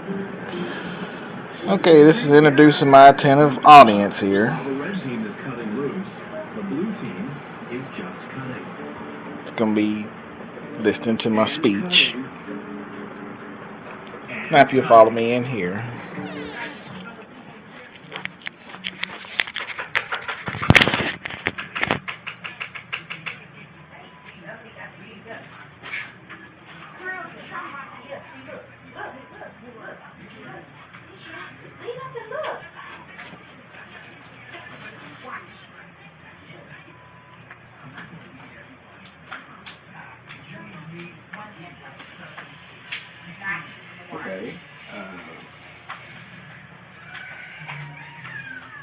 Okay, this is introducing my attentive audience here. The red team is cutting loose. The blue team is just cutting. It's going to be listening to my speech. Now, if you follow me in here. Okay.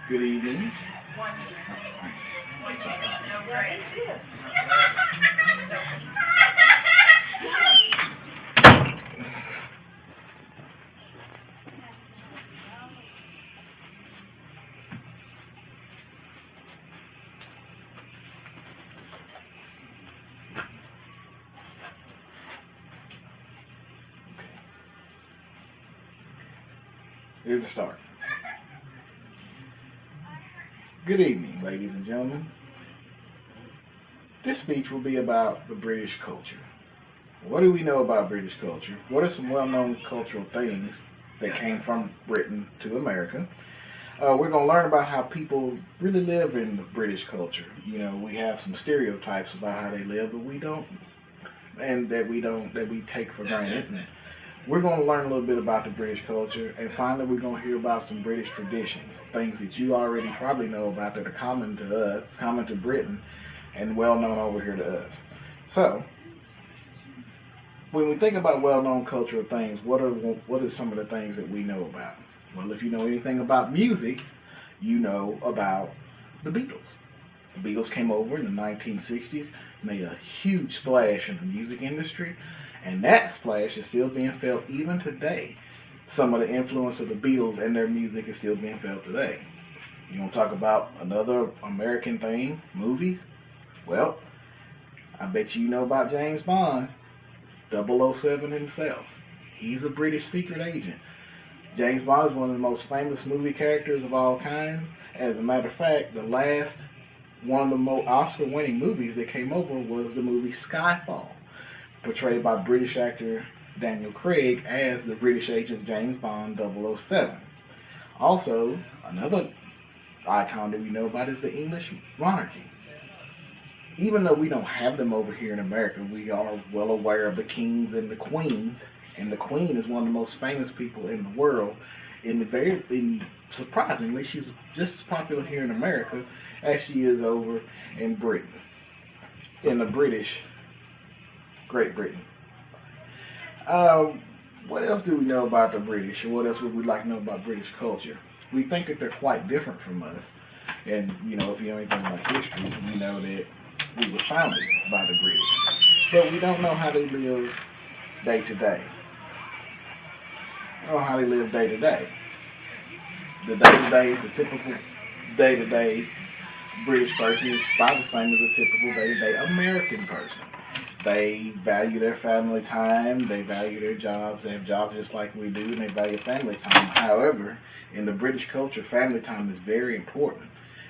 Good evening. Here's the start. Good evening, ladies and gentlemen. This speech will be about the British culture. What do we know about British culture? What are some well-known cultural things that came from Britain to America? We're going to learn about how people really live in the British culture. You know, we have some stereotypes about how they live, but we don't, and that we take for granted. And we're going to learn a little bit about the British culture, and finally we're going to hear about some British traditions, things that you already probably know about that are common to us, common to Britain, and well known over here to us. So, when we think about well-known cultural things, what are some of the things that we know about? Well, if you know anything about music, you know about the Beatles. The Beatles came over in the 1960s, made a huge splash in the music industry, and that splash is still being felt even today. Some of the influence of the Beatles and their music is still being felt today. You want to talk about another American thing, movies? Well, I bet you know about James Bond, 007 himself. He's a British secret agent. James Bond is one of the most famous movie characters of all time. As a matter of fact, the last one of the most Oscar-winning movies that came over was the movie Skyfall, portrayed by British actor Daniel Craig as the British agent James Bond 007. Also, another icon that we know about is the English monarchy. Even though we don't have them over here in America, we are well aware of the kings and the queens. And the queen is one of the most famous people in the world. And surprisingly, she's just as popular here in America as she is over in Britain, in the Great Britain. What else do we know about the British, or what else would we like to know about British culture? We think that they're quite different from us. And, you know, if you know anything about history, you know that we were founded by the British. But we don't know how they live day to day. Or how they live day to day. The day-to-day, the typical day-to-day British person is about the same as a typical day-to-day American person. They value their family time, they value their jobs, they have jobs just like we do, and they value family time. However, in the British culture, family time is very important,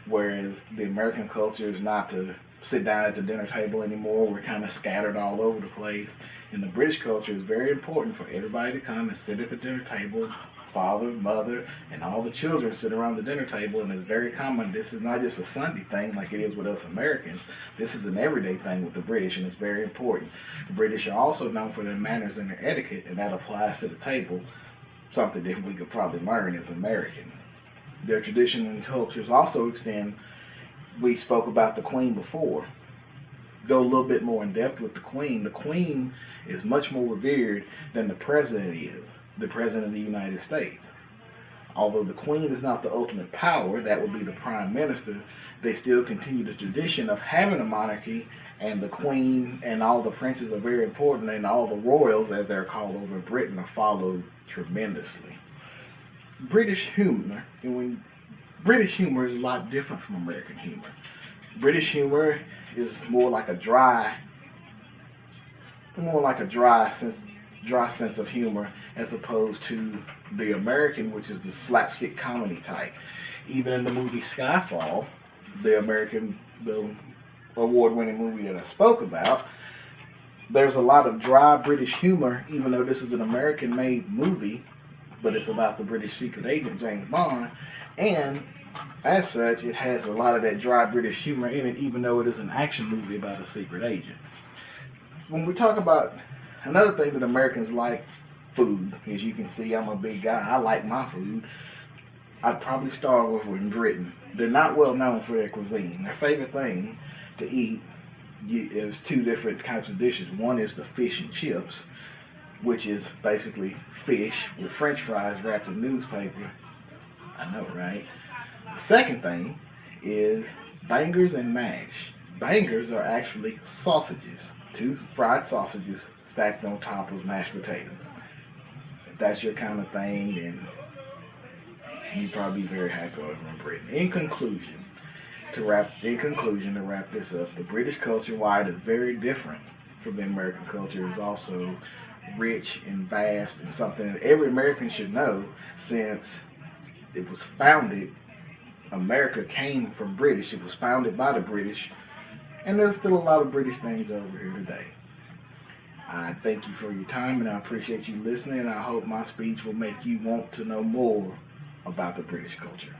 whereas the American culture is not to sit down at the dinner table anymore. We're kind of scattered all over the place. In the British culture, it's very important for everybody to come and sit at the dinner table. Father, mother, and all the children sit around the dinner table, and it's very common. This is not just a Sunday thing like it is with us Americans. This is an everyday thing with the British, and it's very important. The British are also known for their manners and their etiquette, and that applies to the table, something that we could probably learn as Americans. Their traditions and cultures also extend. We spoke about the Queen before. Go a little bit more in depth with the Queen. The Queen is much more revered than the President is, the President of the United States. Although the Queen is not the ultimate power, that would be the Prime Minister, they still continue the tradition of having a monarchy, and the Queen and all the princes are very important, and all the royals, as they're called over in Britain, are followed tremendously. British humor, British humor is a lot different from American humor. British humor is more like a dry dry sense of humor as opposed to the American, which is the slapstick comedy type. Even in the movie Skyfall, the award-winning movie that I spoke about, there's a lot of dry British humor, even though this is an American-made movie, but it's about the British secret agent James Bond, and as such, it has a lot of that dry British humor in it, even though it is an action movie about a secret agent. When we talk about another thing that Americans like, food. As you can see, I'm a big guy. I like my food. I'd probably start with in Britain. They're not well known for their cuisine. Their favorite thing to eat is two different types of dishes. One is the fish and chips, which is basically fish with French fries wrapped in newspaper. I know, right? The second thing is bangers and mash. Bangers are actually sausages, two fried sausages stacked on top of mashed potatoes. If that's your kind of thing, then you'd probably be very happy over in Britain. In conclusion, to wrap this up, the British culture, while it is very different from the American culture, is also rich and vast and something that every American should know, since it was founded. America came from British. It was founded by the British, and there's still a lot of British things over here today. I thank you for your time, and I appreciate you listening, and I hope my speech will make you want to know more about the British culture.